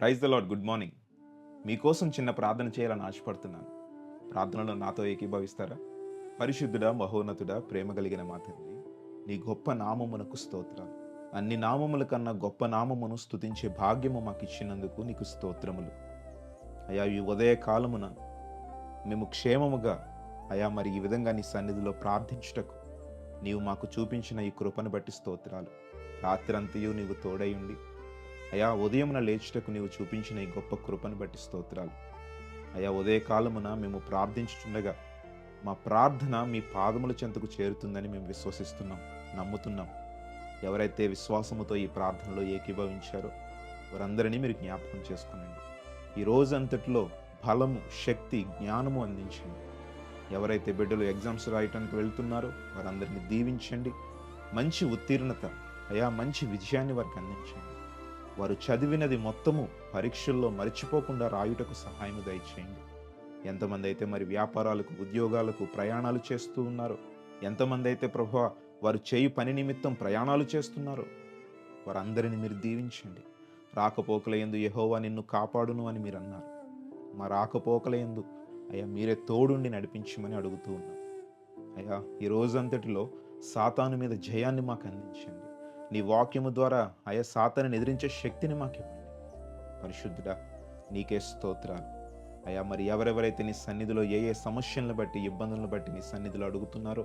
Praise the lord. Good morning. మీకోసం చిన్న ప్రార్థన చేయాలని ఆశపడుతున్నాను. ప్రార్థనలో నాతో ఏకీభవిస్తారా? పరిశుద్ధుడా, మహోన్నతుడా, ప్రేమ కలిగిన మా తండ్రి, నీ గొప్ప నామమునకు స్తోత్రాలు. అన్ని నామముల కన్నా గొప్ప నామమును స్తుతించే భాగ్యము మాకు ఇచ్చినందుకు నీకు స్తోత్రములు. అయా, ఈ ఉదయ కాలమున మేము క్షేమముగా అయా మరి ఈ విధంగా నీ సన్నిధిలో ప్రార్థించుటకు నీవు మాకు చూపించిన ఈ కృపను బట్టి స్తోత్రాలు. రాత్రంతయు నీవు తోడయుండి అయా ఉదయమున లేచుటకు నీవు చూపించిన ఈ గొప్ప కృపను బట్టి స్తోత్రాలు. అయా ఉదయకాలమున మేము ప్రార్థించుచుండగా మా ప్రార్థన మీ పాదముల చెంతకు చేరుతుందని మేము విశ్వసిస్తున్నాం, నమ్ముతున్నాం. ఎవరైతే విశ్వాసముతో ఈ ప్రార్థనలో ఏకీభవించారో వారందరినీ మీరు జ్ఞాపకం చేసుకునండి. ఈ రోజంతటిలో బలము, శక్తి, జ్ఞానము అందించండి. ఎవరైతే బిడ్డలు ఎగ్జామ్స్ రాయటానికి వెళ్తున్నారో వారందరినీ దీవించండి. మంచి ఉత్తీర్ణత, అయా మంచి విజయాన్ని వారికి అందించండి. వారు చదివినది మొత్తము పరీక్షల్లో మర్చిపోకుండా రాయుటకు సహాయం దయచేయండి. ఎంతమంది అయితే మరి వ్యాపారాలకు, ఉద్యోగాలకు ప్రయాణాలు చేస్తూ ఉన్నారో, ఎంతమంది అయితే ప్రభువా వారు చేయు పని నిమిత్తం ప్రయాణాలు చేస్తున్నారో వారందరిని మీరు దీవించండి. రాకపోకల యందు యెహోవా నిన్ను కాపాడును అని మీరు అన్నారు. మా రాకపోకల యందు అయ్యా మీరే తోడుండి నడిపించమని అడుగుతూ ఉన్నాం. అయ్యా ఈ రోజంతటిలో సాతాను మీద జయాన్ని మాకు అందించండి. నీ వాక్యము ద్వారా అయా సాతానుని ఎదిరించే శక్తిని మాకు ఇవ్వండి. పరిశుద్ధుడా, నీకే స్తోత్రాలు. అయా మరి ఎవరెవరైతే నీ సన్నిధిలో ఏ ఏ సమస్యలను బట్టి, ఇబ్బందులను బట్టి నీ సన్నిధిలో అడుగుతున్నారో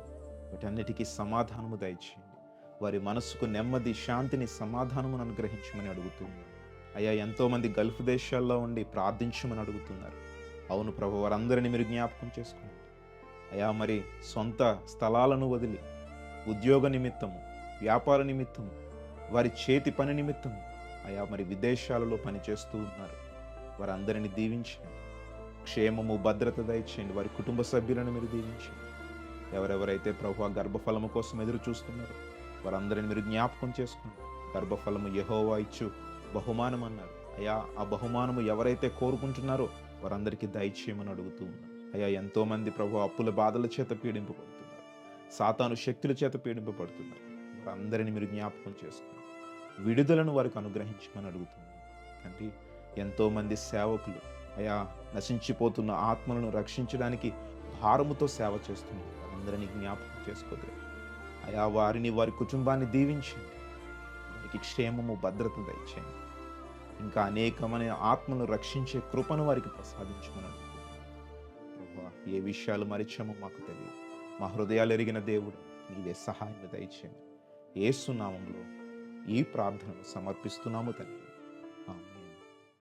వీటన్నిటికీ సమాధానము దయచేయండి. వారి మనస్సుకు నెమ్మది, శాంతిని, సమాధానమును అనుగ్రహించమని అడుగుతున్నాను. అయా ఎంతోమంది గల్ఫ్ దేశాల్లో ఉండి ప్రార్థించమని అడుగుతున్నారు. అవును ప్రభు, వారందరినీ మీరు జ్ఞాపకం చేసుకోండి. అయా మరి సొంత స్థలాలను వదిలి ఉద్యోగ నిమిత్తము, వ్యాపార నిమిత్తము, వారి చేతి పని నిమిత్తము అయా మరి విదేశాలలో పనిచేస్తూ ఉన్నారు. వారందరిని దీవించండి. క్షేమము, భద్రత దయచేయండి. వారి కుటుంబ సభ్యులను మీరు దీవించండి. ఎవరెవరైతే ప్రభు గర్భఫలము కోసం ఎదురు చూస్తున్నారో వారందరిని మీరు జ్ఞాపకం చేసుకోండి. గర్భఫలము యెహోవా ఇచ్చు బహుమానం అన్నారు. అయా ఆ బహుమానము ఎవరైతే కోరుకుంటున్నారో వారందరికీ దయచేయమని అడుగుతూ ఉన్నారు. అయా ఎంతోమంది ప్రభు అప్పుల బాధల చేత పీడింపబడుతున్నారు, సాతాను శక్తుల చేత పీడింపబడుతున్నారు. వారందరిని మీరు జ్ఞాపకం చేసుకుని విడుదలను వారికి అనుగ్రహించమని అడుగుతున్నాను. తండ్రి, ఎంతోమంది సేవకులు అయా నశించిపోతున్న ఆత్మలను రక్షించడానికి భారముతో సేవ చేస్తున్నారు. వారందరినీ జ్ఞాపకం చేసుకోదు. అయా వారిని, వారి కుటుంబాన్ని దీవించండి. వారికి క్షేమము, భద్రత దయచేయండి. ఇంకా అనేకమైన ఆత్మను రక్షించే కృపను వారికి ప్రసాదించమని అడుగుతున్నాను. ప్రభువా, ఏ విషయాలు మరిచామో మాకు తెలియదు. మా హృదయాలు ఎరిగిన దేవుడు నీవే సహాయం దయచేయండి. యేసు నామములో ఈ ప్రార్థనను సమర్పిస్తున్నాము తండ్రి.